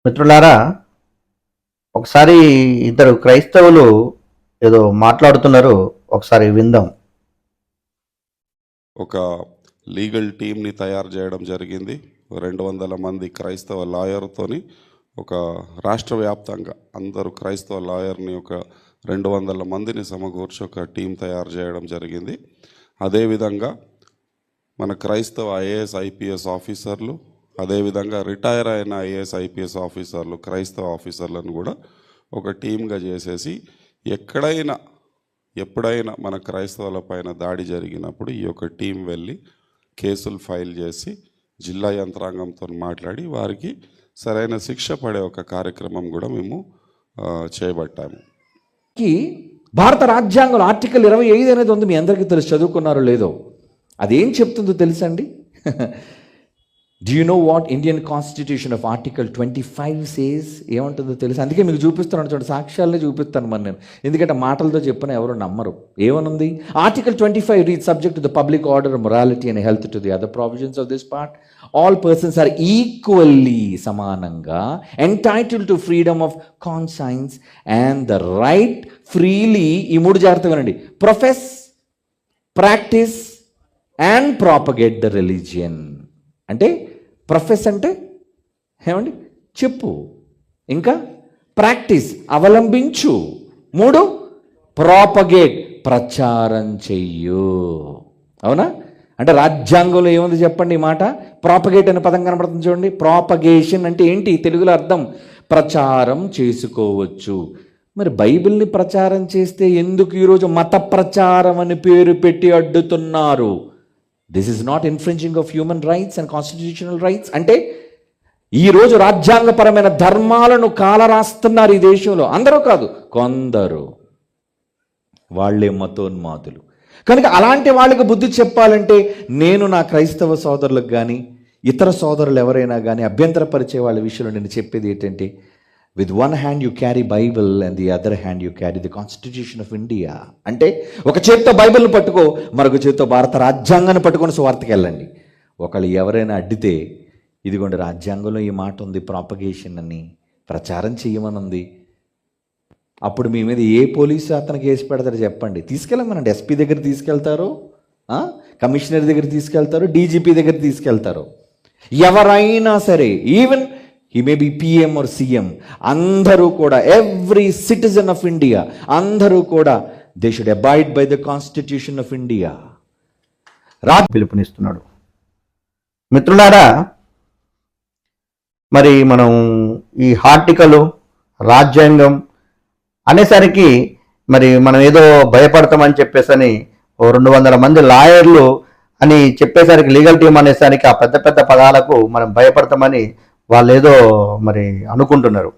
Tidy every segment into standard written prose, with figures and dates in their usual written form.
మిత్రులారా, ఒకసారి ఇద్దరు క్రైస్తవులు ఏదో మాట్లాడుతున్నారు, ఒకసారి విందాం. ఒక లీగల్ టీమ్ని తయారు చేయడం జరిగింది. 200 మంది క్రైస్తవ లాయర్తోని ఒక రాష్ట్ర వ్యాప్తంగా అందరూ క్రైస్తవ లాయర్ని ఒక 200 మందిని సమకూర్చి ఒక టీం తయారు చేయడం జరిగింది. అదేవిధంగా మన క్రైస్తవ ఐఏఎస్ ఐపీఎస్ ఆఫీసర్లు, అదేవిధంగా రిటైర్ అయిన ఐఏఎస్ ఐపీఎస్ ఆఫీసర్లు, క్రైస్తవ ఆఫీసర్లను కూడా ఒక టీమ్గా చేసేసి ఎప్పుడైనా మన క్రైస్తవుల పైన దాడి జరిగినప్పుడు ఈ యొక్క టీం వెళ్ళి కేసులు ఫైల్ చేసి జిల్లా యంత్రాంగంతో మాట్లాడి వారికి సరైన శిక్ష పడే ఒక కార్యక్రమం కూడా మేము చేపట్టాము. భారత రాజ్యాంగంలో ఆర్టికల్ 25 అనేది ఉంది. మీ అందరికీ తెలుసు, చదువుకున్నారో లేదో. అదేం చెప్తుందో తెలుసండి? Do you know what Indian Constitution of Article 25 says? ఏమంటుందో తెలుసు. అందుకే మీకు చూపిస్తున్నాను, చూడండి, సాక్ష్యాలనే చూపిస్తాను మరి నేను, ఎందుకంటే మాటలతో చెప్పిన ఎవరు నమ్మరు. ఏమనుంది? Article 25 reads, subject to the public order, morality and health to the other provisions of this part, all persons are equally, సమానంగా, entitled to freedom of conscience and the right freely, ఈ మూడు జాగ్రత్తగా వినండి, profess, practice and propagate the religion. అంటే profess అంటే ఏమండి? చెప్పు. ఇంకా ప్రాక్టీస్, అవలంబించు. 3 ప్రాపగేట్, ప్రచారం చెయ్యు. అవునా? అంటే రాజ్యాంగంలో ఏముంది చెప్పండి ఈ మాట? ప్రాపగేట్ అనే పదం కనబడుతుంది చూడండి. ప్రాపగేషన్ అంటే ఏంటి? తెలుగులో అర్థం ప్రచారం చేసుకోవచ్చు. మరి బైబిల్ని ప్రచారం చేస్తే ఎందుకు ఈరోజు మత ప్రచారం అని పేరు పెట్టి అడ్డుతున్నారు? This is not infringing of human rights and constitutional rights. అంటే ఈరోజు రాజ్యాంగపరమైన ధర్మాలను కాలరాస్తున్నారు ఈ దేశంలో. అందరూ కాదు, కొందరు, వాళ్ళే మతోన్మాదులు. కనుక అలాంటి వాళ్ళకి బుద్ధి చెప్పాలంటే నేను నా క్రైస్తవ సోదరులకు కానీ ఇతర సోదరులు ఎవరైనా కానీ అభ్యంతరపరిచే వాళ్ళ విషయంలో నేను చెప్పేది ఏంటంటే, with one hand you carry Bible and the other hand you carry the Constitution of India. అంటే ఒక చేత్తో బైబిల్ని పట్టుకో, మరొక చేత్తో భారత రాజ్యాంగాన్ని పట్టుకొని సువార్తకి వెళ్ళండి. ఒకళ్ళు ఎవరైనా అడ్డితే, ఇదిగోండి రాజ్యాంగంలో ఈ మాట ఉంది, ప్రాపగేషన్ అని, ప్రచారం చేయమనుంది. అప్పుడు మీ మీద ఏ పోలీసు అతను కేసు పెడతారు చెప్పండి? తీసుకెళ్ళమనండి. ఎస్పీ దగ్గర తీసుకెళ్తారు, కమిషనర్ దగ్గర తీసుకెళ్తారు, డీజీపీ దగ్గర తీసుకెళ్తారు. ఎవరైనా సరే, even he may be PM or CM, అందరూ కూడా, ఎవ్రీ సిటిజన్ ఆఫ్ ఇండియా, అందరూ కూడా they should abide by the constitution of India. పిలుపునిస్తున్నాడు. మిత్రులారా, మరి మనం ఈ ఆర్టికల్ రాజ్యాంగం అనేసరికి మరి మనం ఏదో భయపడతామని చెప్పేసని 200 మంది లాయర్లు అని చెప్పేసరికి, లీగల్ టీం అనేసరికి ఆ పెద్ద పెద్ద పదాలకు మనం భయపడతామని వాళ్ళు ఏదో మరి అనుకుంటున్నారు.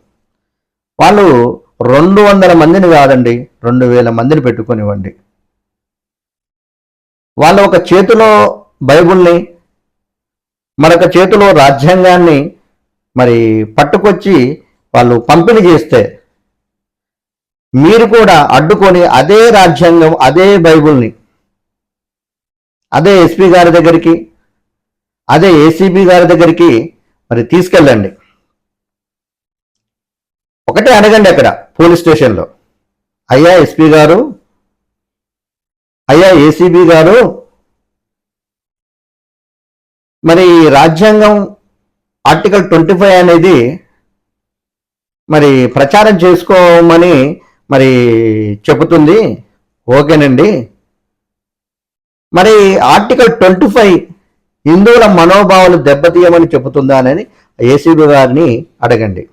వాళ్ళు 200 మందిని కాదండి, 2000 మందిని పెట్టుకొనివ్వండి. వాళ్ళు ఒక చేతిలో బైబుల్ని, మరొక చేతిలో రాజ్యాంగాన్ని మరి పట్టుకొచ్చి వాళ్ళు పంపిణీ చేస్తే, మీరు కూడా అడ్డుకొని అదే రాజ్యాంగం, అదే బైబుల్ని అదే ఎస్పీ గారి దగ్గరికి, అదే ఏసీబీ గారి దగ్గరికి మరి తీసుకెళ్ళండి. ఒకటే అడగండి అక్కడ పోలీస్ స్టేషన్లో, అయ్యా ఎస్పీ గారు, అయ్యా ఏసీబీ గారు, మరి రాజ్యాంగం ఆర్టికల్ 25 అనేది మరి ప్రచారం చేసుకోమని మరి చెబుతుంది, ఓకేనండి. మరి ఆర్టికల్ 25 హిందువుల మనోభావాలు దెబ్బతీయమని చెబుతుందా అని ఏసీబీ గారిని అడగండి,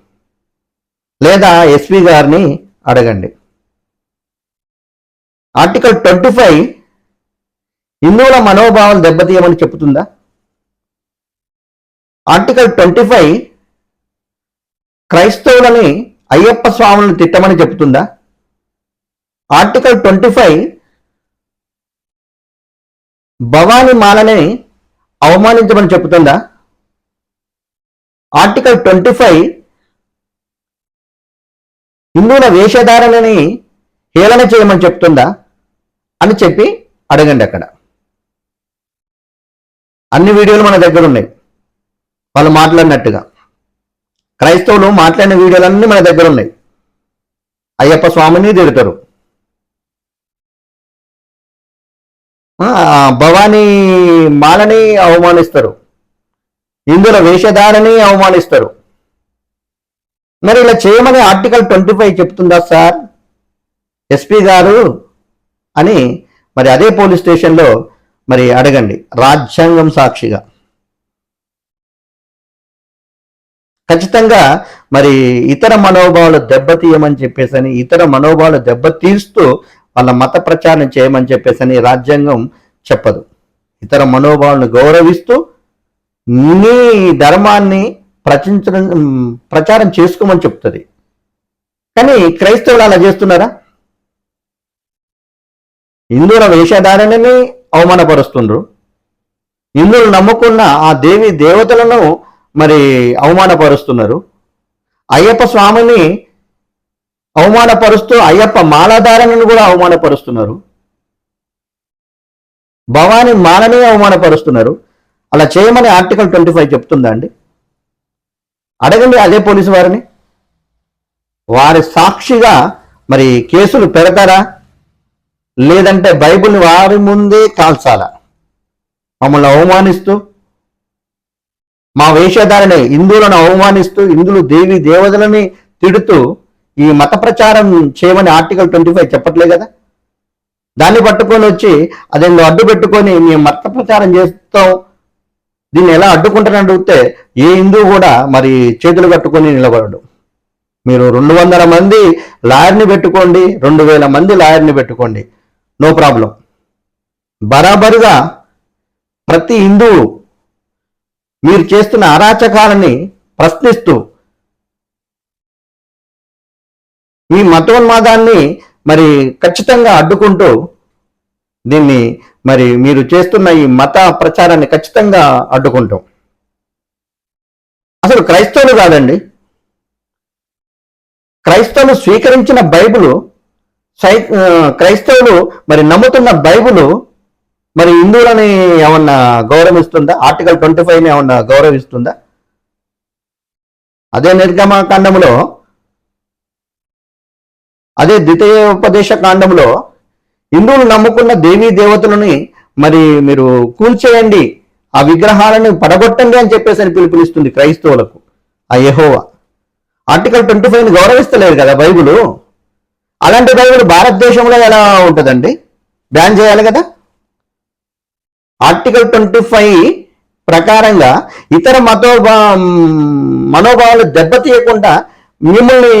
లేదా ఎస్పీ గారిని అడగండి. ఆర్టికల్ 25 హిందువుల మనోభావాలు దెబ్బతీయమని చెబుతుందా? ఆర్టికల్ 25 క్రైస్తవులని, అయ్యప్ప స్వాములను తిట్టమని చెబుతుందా? ఆర్టికల్ 25 భవానీ మాలని అవమానించమని చెబుతుందా? ఆర్టికల్ 25 హిందువుల వేషధారణని హేళన చేయమని చెప్తుందా అని చెప్పి అడగండి. అక్కడ అన్ని వీడియోలు మన దగ్గర ఉన్నాయి, వాళ్ళు మాట్లాడినట్టుగా. క్రైస్తవులు మాట్లాడిన వీడియోలన్నీ మన దగ్గర ఉన్నాయి. అయ్యప్ప స్వామిని తిడతారు, భవానీ మాలని అవమానిస్తారు, హిందువుల వేషధారని అవమానిస్తారు. మరి ఇలా చేయమని ఆర్టికల్ 25 చెప్తుందా సార్ ఎస్పీ గారు అని మరి అదే పోలీస్ స్టేషన్లో మరి అడగండి, రాజ్యాంగం సాక్షిగా. ఖచ్చితంగా మరి ఇతర మనోభావాలు దెబ్బతీయమని చెప్పేసని, ఇతర మనోభావాలు దెబ్బతీస్తూ వాళ్ళ మత ప్రచారం చేయమని చెప్పేసని రాజ్యాంగం చెప్పదు. ఇతర మనోభావాలను గౌరవిస్తూ నీ ధర్మాన్ని ప్రచారం చేసుకోమని చెప్తుంది. కానీ క్రైస్తవులు అలా చేస్తున్నారా? హిందువుల వేషధారణని అవమానపరుస్తుండ్రు, హిందువులు నమ్ముకున్న ఆ దేవి దేవతలను మరి అవమానపరుస్తున్నారు, అయ్యప్ప స్వామిని అవమానపరుస్తూ అయ్యప్ప మాలాధారణను కూడా అవమానపరుస్తున్నారు, భవాని మాలని అవమానపరుస్తున్నారు. అలా చేయమని ఆర్టికల్ 25 చెప్తుందా అండి? అడగండి అదే పోలీసు వారిని. వారి సాక్షిగా మరి కేసులు పెడతారా, లేదంటే బైబిల్ని వారి ముందే కాల్చాలా? మమ్మల్ని అవమానిస్తూ, మా వేషధారని హిందువులను అవమానిస్తూ, హిందువులు దేవి దేవతలని తిడుతూ ఈ మత ప్రచారం చేయమని ఆర్టికల్ 25 చెప్పట్లే కదా. దాన్ని పట్టుకొని వచ్చి అదేందో అడ్డు పెట్టుకొని మేము మత ప్రచారం చేస్తాం, దీన్ని ఎలా అడ్డుకుంటారని అడిగితే ఏ హిందువు కూడా మరి చేతులు కట్టుకొని నిలబడడు. మీరు 200 మంది లాయర్ని పెట్టుకోండి, 2000 మంది లాయర్ని పెట్టుకోండి, నో ప్రాబ్లం. బరాబరుగా ప్రతి హిందువు మీరు చేస్తున్న అరాచకాలని ప్రశ్నిస్తూ మీ మతోన్మాదాన్ని మరి ఖచ్చితంగా అడ్డుకుంటూ దీన్ని మరి మీరు చేస్తున్న ఈ మత ప్రచారాన్ని ఖచ్చితంగా అడ్డుకుంటాం. అసలు క్రైస్తవులు కాదండి, క్రైస్తవులు స్వీకరించిన బైబిలు, క్రైస్తవులు మరి నమ్ముతున్న బైబిలు మరి హిందువులని ఏమన్నా గౌరవిస్తుందా? ఆర్టికల్ 25ని ఏమన్నా గౌరవిస్తుందా? అదే నిర్గమకాండంలో, అదే ద్వితీయోపదేశ కాండంలో హిందువులు నమ్ముకున్న దేవీ దేవతలని మరి మీరు కూల్చేయండి, ఆ విగ్రహాలను పడగొట్టండి అని చెప్పేసి అని పిలుపునిస్తుంది క్రైస్తవులకు ఆ యెహోవా. ఆర్టికల్ 25ని గౌరవిస్తలేరు కదా బైబిలు. అలాంటి బైబిల్ భారతదేశంలో ఎలా ఉంటుందండి? బ్యాన్ చేయాలి కదా. ఆర్టికల్ 25 ప్రకారంగా ఇతర మనోభావాలు దెబ్బతీయకుండా మిమ్మల్ని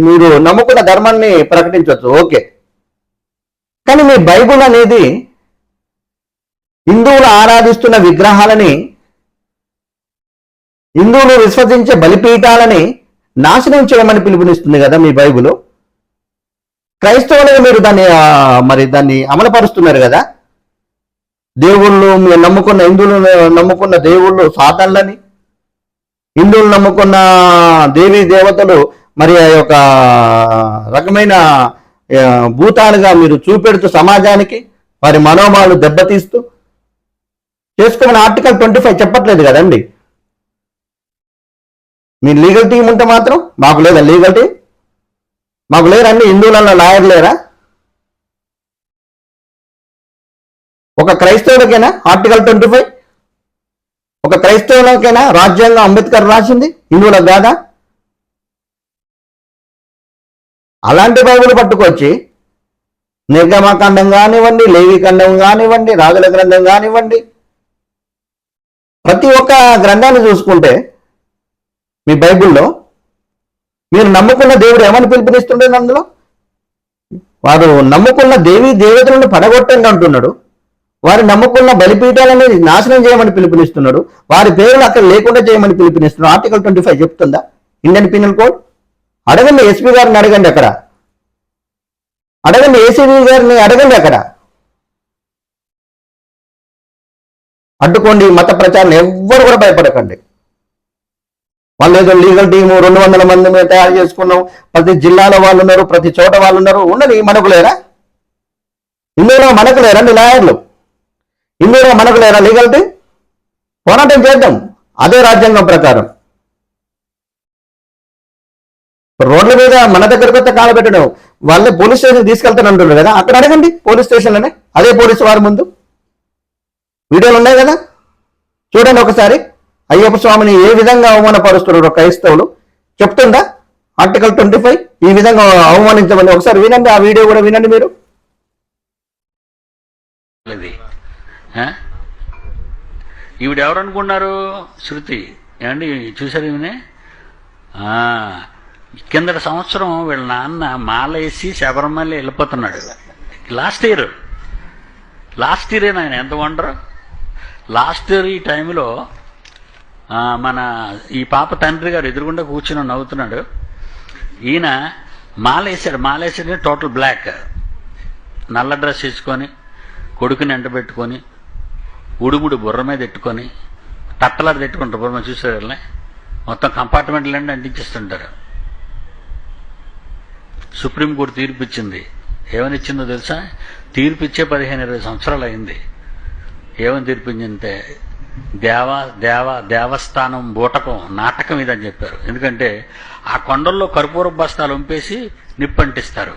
మీరు నమ్ముకున్న ధర్మాన్ని ప్రకటించవచ్చు, ఓకే. కానీ మీ బైబిల్ అనేది హిందువులు ఆరాధిస్తున్న విగ్రహాలని, హిందువులు విశ్వసించే బలిపీఠాలని నాశనం చేయమని పిలుపునిస్తుంది కదా మీ బైబిల్. క్రైస్తవులుగా మీరు దాన్ని అమలుపరుస్తున్నారు కదా. దేవుళ్ళు మీరు నమ్ముకున్న, హిందువులు నమ్ముకున్న దేవుళ్ళు సాతాన్లని, హిందువులు నమ్ముకున్న దేవీ దేవతలు మరి ఆ యొక్క రకమైన భూతాలుగా మీరు చూపెడుతూ సమాజానికి వారి మనోభావాలు దెబ్బతీస్తూ చేసుకోమని ఆర్టికల్ 25 చెప్పట్లేదు కదండి. మీ లీగల్ టీం ఉంటే మాత్రం మాకు లేదా లీగల్ టీం? మాకు లేరండి హిందువులలో లాయర్ లేరా? ఒక క్రైస్తవులకైనా ఆర్టికల్ 25? ఒక క్రైస్తవులకైనా రాజ్యాంగం అంబేద్కర్ రాసింది, హిందువులకు కాదా? అలాంటి బైబిల్ పట్టుకొచ్చి నిర్గమకాండం కానివ్వండి, లేవికాండం కానివ్వండి, రాజుల గ్రంథం కానివ్వండి, ప్రతి ఒక్క గ్రంథాన్ని చూసుకుంటే మీ బైబిల్లో మీరు నమ్ముకున్న దేవుడు ఏమని పిలుపునిస్తుండే? అందులో వారు నమ్ముకున్న దేవీ దేవతలను పడగొట్టండి అంటున్నాడు, వారు నమ్ముకున్న బలిపీఠాలని నాశనం చేయమని పిలుపునిస్తున్నాడు, వారి పేర్లు అక్కడ లేకుండా చేయమని పిలుపునిస్తున్నాడు. ఆర్టికల్ 25 చెప్తుందా ఇండియన్ పీనల్ కోడ్? అడగండి ఎస్పీ గారిని, అడగండి అక్కడ, అడగండి ఏసీబీ గారిని, అడగండి అక్కడ. అడ్డుకోండి మత ప్రచారం, ఎవ్వరు కూడా భయపడకండి. వాళ్ళు ఏదో లీగల్ టీము 200 మంది మేము తయారు చేసుకున్నాం, ప్రతి జిల్లాలో వాళ్ళు ఉన్నారు, ప్రతి చోట వాళ్ళు ఉన్నారు, ఉన్నది మనకు లేరా? ఇందులో మనకు లేరా లాయర్లు? ఇందులో మనకు లేరా లీగల్ టీం? పోరాటం చేద్దాం అదే రాజ్యాంగం ప్రకారం. రోడ్ల మీద మన దగ్గరకు వస్తే కాలబెట్టడం, వాళ్ళే పోలీస్ స్టేషన్ తీసుకెళ్తాను అంటున్నారు కదా, అక్కడ అడగండి పోలీస్ స్టేషన్లోనే, అదే పోలీసు వారి ముందు వీడియోలు ఉన్నాయి కదా, చూడండి ఒకసారి. అయ్యప్ప స్వామిని ఏ విధంగా అవమానపరుస్తున్నారు క్రైస్తవులు చెప్తుందా ఆర్టికల్ 25 ఈ విధంగా అవమానించమని? ఒకసారి వినండి, ఆ వీడియో కూడా వినండి మీరు. ఈవిడ ఎవరు అనుకున్నారు? శృతి. ఏమండి చూసారు ఈమెనే? కిందటి సంవత్సరం వీళ్ళ నాన్న మాలేసి శబరిమల వెళ్ళిపోతున్నాడు. లాస్ట్ ఇయర్ ఆయన ఎంత వండరు. లాస్ట్ ఇయర్ ఈ టైంలో మన ఈ పాప తండ్రి గారు ఎదురుగుండా కూర్చుని నవ్వుతున్నాడు. ఈయన మాలేసాడు టోటల్ బ్లాక్, నల్ల డ్రెస్ వేసుకొని, కొడుకుని ఎండబెట్టుకొని, ఉడుముడు బుర్ర మీద ఎట్టుకొని, తట్టలాడు పెట్టుకుంటారు బుర్ర మీద, చూసారు వీళ్ళని మొత్తం కంపార్ట్మెంట్లన్నీ అంటించేస్తుంటారు. సుప్రీంకోర్టు తీర్పు ఇచ్చింది. ఏమని ఇచ్చిందో తెలుసా? తీర్పు ఇచ్చే 15-20 సంవత్సరాలు అయింది. ఏమని తీర్పించిందంటే దేవస్థానం బూటకం నాటకం ఇదని చెప్పారు. ఎందుకంటే ఆ కొండల్లో కర్పూర బస్తాలు వంపేసి నిప్పంటిస్తారు.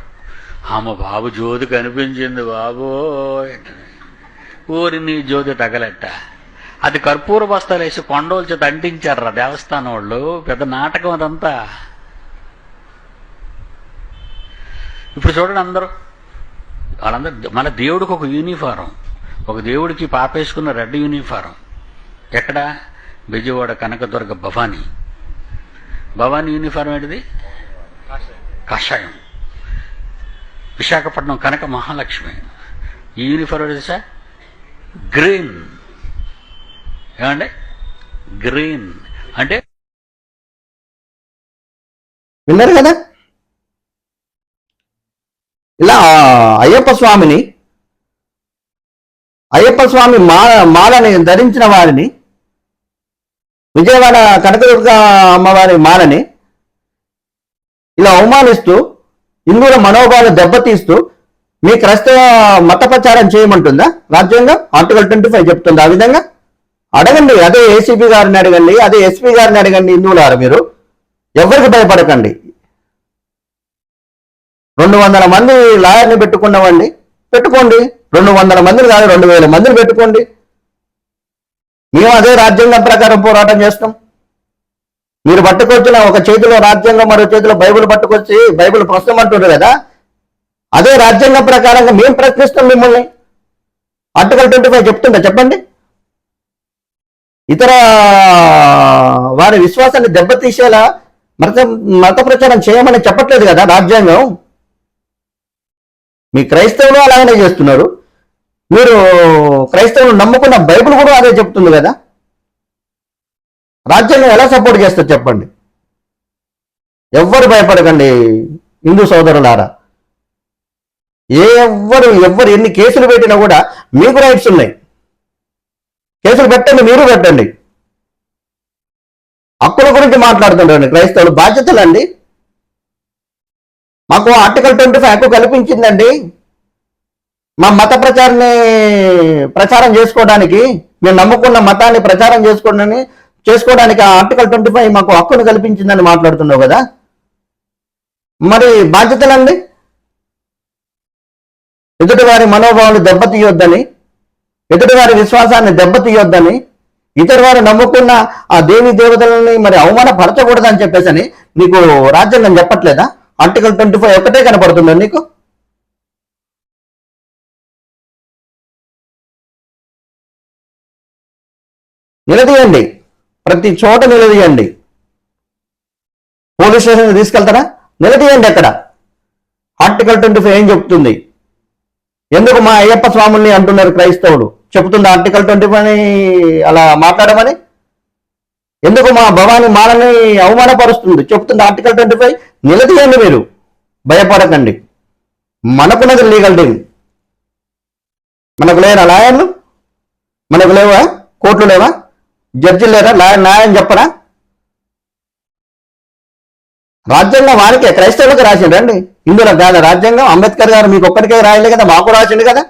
ఆమె బాబు జ్యోతి కనిపించింది బాబో, ఊరిని జ్యోతి తగలెట్ట. అది కర్పూర బస్తాలు వేసి కొండల చేత అంటించారు దేవస్థానం వాళ్ళు. పెద్ద నాటకం అదంతా. ఇప్పుడు చూడండి అందరూ వాళ్ళందరూ, మన దేవుడికి ఒక యూనిఫారం, ఒక దేవుడికి పాపేసుకున్న రెడ్ యూనిఫారం. ఎక్కడ? బెజవాడ కనకదుర్గ భవానీ యూనిఫారం ఏంటిది? కాషాయం. విశాఖపట్నం కనక మహాలక్ష్మి ఈ యూనిఫారం ఏంటి సార్? గ్రీన్. ఏమండి? గ్రీన్ అంటే విన్నారు కదా. ఇలా అయ్యప్ప స్వామి మాలని ధరించిన వారిని, విజయవాడ కనకదుర్గ అమ్మవారి మాలని ఇలా అవమానిస్తూ, హిందువుల మనోభావాలు దెబ్బతీస్తూ మీ క్రైస్తవ మత ప్రచారం చేయమంటుందా రాజ్యాంగం? ఆర్టికల్ 25 చెప్తుందా ఆ విధంగా? అడగండి, అదే ఏసీపీ గారిని అడగండి, అదే ఎస్పీ గారిని అడగండి. హిందువులారా మీరు ఎవరికి భయపడకండి. 200 మంది లాయర్ని పెట్టుకోండి. 200 మందిని కాదు, 2000 మందిని పెట్టుకోండి. మేము అదే రాజ్యాంగం ప్రకారం పోరాటం చేస్తాం. మీరు పట్టుకొచ్చిన ఒక చేతిలో రాజ్యాంగం, మరో చేతిలో బైబిల్ పట్టుకొచ్చి బైబిల్ ప్రశ్న అంటున్నారు కదా, అదే రాజ్యాంగం ప్రకారంగా మేము ప్రశ్నిస్తాం మిమ్మల్ని. ఆర్టికల్ 25 చెప్తుందా చెప్పండి? ఇతర వారి విశ్వాసాన్ని దెబ్బతీసేలా మత ప్రచారం చేయమని చెప్పట్లేదు కదా రాజ్యాంగం. మీ క్రైస్తవులు అలాగనే చేస్తున్నారు. మీరు క్రైస్తవులు నమ్ముకున్న బైబిల్ కూడా అదే చెప్తుంది కదా. రాజ్యాంగం ఎలా సపోర్ట్ చేస్తారు చెప్పండి? ఎవ్వరు భయపడకండి హిందూ సోదరులారా. ఎవ్వరు ఎన్ని కేసులు పెట్టినా కూడా మీకు రైట్స్ ఉన్నాయి. కేసులు పెట్టండి, మీరు పెట్టండి. హక్కుల గురించి మాట్లాడుతుంటారండి క్రైస్తవులు. బాధ్యతలండి. మాకు ఆర్టికల్ 25 హక్కు కల్పించిందండి మా మత ప్రచారం చేసుకోవడానికి, మేము నమ్ముకున్న మతాన్ని ప్రచారం చేసుకోవడానికి ఆ ఆర్టికల్ 25 మాకు హక్కును కల్పించిందని మాట్లాడుతున్నావు కదా. మరి బాధ్యతలండి. ఎదుటివారి మనోభావాలు దెబ్బతీయొద్దని, ఎదుటివారి విశ్వాసాన్ని దెబ్బతీయొద్దని, ఇతరువారు నమ్ముకున్న ఆ దేవి దేవతలని మరి అవమానపరచకూడదని చెప్పేసి నీకు రాజ్యాంగం చెప్పట్లేదా? ఆర్టికల్ 25 ఒకటే కనపడుతుందా నీకు? నిలదీయండి, ప్రతి చోట నిలదీయండి. పోలీస్ స్టేషన్ తీసుకెళ్తారా? నిలదీయండి. అక్కడ ఆర్టికల్ 25 ఏం చెప్తుంది? ఎందుకు మా అయ్యప్ప స్వాముల్ని అంటున్నారు క్రైస్తవులు? చెబుతుంది ఆర్టికల్ 25 అలా మాట్లాడమని. ఎందుకు మా భవాని మాలని అవమానపరుస్తుంది? చెప్తుంది ఆర్టికల్ 25. నిలదీయండి, మీరు భయపడకండి. మనకున్నది లీగల్ టీమ్. మనకు లేరా లాయర్లు? మనకు లేవా కోర్టులు? లేవా జడ్జిలు? లేరా న్యాయం చెప్పరా? రాజ్యాంగం వారికే క్రైస్తవులకు రాసిండ్రండి, హిందువులకు కాదు రాజ్యాంగం. అంబేద్కర్ గారు మీకు ఒక్కడికే రాయలే కదా, మాకు రాసిండు కదా.